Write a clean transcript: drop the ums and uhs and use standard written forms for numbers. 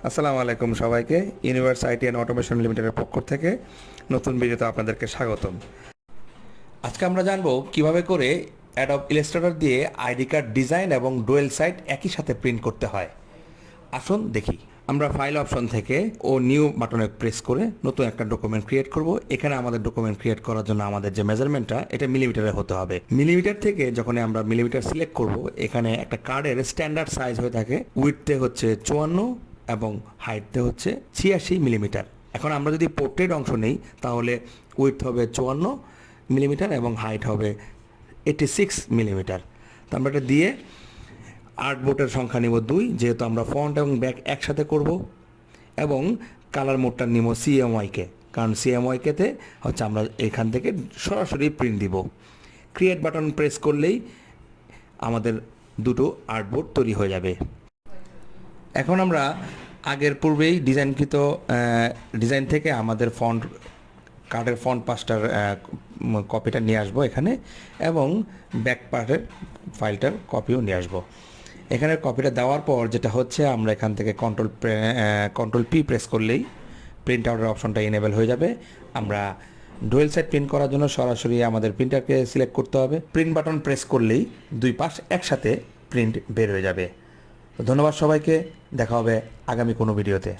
আসসালামু আলাইকুম সবাইকে। ইউনিভার্স আইটি অ্যান্ড অটোমেশন লিমিটেডের পক্ষ থেকে নতুন ভিডিওতে আপনাদেরকে স্বাগতম। আজকে আমরা জানবো কিভাবে করে অ্যাডব ইলাস্ট্রেটর দিয়ে আইডি কার্ড ডিজাইন এবং ডুয়েল সাইট একই সাথে প্রিন্ট করতে হয়। আসুন দেখি। আমরা ফাইল অপশন থেকে ও নিউ বাটনে প্রেস করে নতুন একটা ডকুমেন্ট ক্রিয়েট করব। এখানে আমাদের ডকুমেন্ট ক্রিয়েট করার জন্য আমাদের যে মেজারমেন্টটা এটা মিলিমিটারে হতে হবে। মিলিমিটার থেকে যখন আমরা মিলিমিটার সিলেক্ট করব, এখানে একটা কার্ডের স্ট্যান্ডার্ড সাইজ হয়ে থাকে উইডথে হচ্ছে 54 এবং হাইটতে হচ্ছে 86 মিলিমিটার। এখন আমরা যদি পোর্ট্রেট অংশ নেই তাহলে উইডথ হবে 54 মিলিমিটার এবং হাইট হবে 86 মিলিমিটার। তো আমরা এটা দিয়ে আর্টবোর্ডের সংখ্যা নিব 2, যেহেতু আমরা ফন্ট এবং ব্যাক একসাথে করব, এবং কালার মোডটা নিব সিএমওয়াইকে, কারণ সিএমওয়াইকেতে হচ্ছে আমরা এখান থেকে সরাসরি প্রিন্ট দিব। ক্রিয়েট বাটন প্রেস করলেই আমাদের দুটো আর্টবোর্ড তৈরি হয়ে যাবে। এখন আমরা আগের পূর্বেই ডিজাইনকৃত ডিজাইন থেকে আমাদের ফন্ট কার্ডের ফন্ট পাসটার কপিটা নিয়ে আসবো এখানে, এবং ব্যাক পার্টের ফাইলটার কপিও নিয়ে আসবো। এখানে কপিটা দেওয়ার পর যেটা হচ্ছে, আমরা এখান থেকে কন্ট্রোল পি প্রেস করলেই প্রিন্ট আউটের অপশনটা এনেবেল হয়ে যাবে। আমরা ডুয়েল সাইড প্রিন্ট করার জন্য সরাসরি আমাদের প্রিন্টারকে সিলেক্ট করতে হবে। প্রিন্ট বাটন প্রেস করলেই দুই পাশ একসাথে প্রিন্ট বের হয়ে যাবে। তো ধন্যবাদ সবাইকে, দেখা হবে আগামী কোনো ভিডিওতে।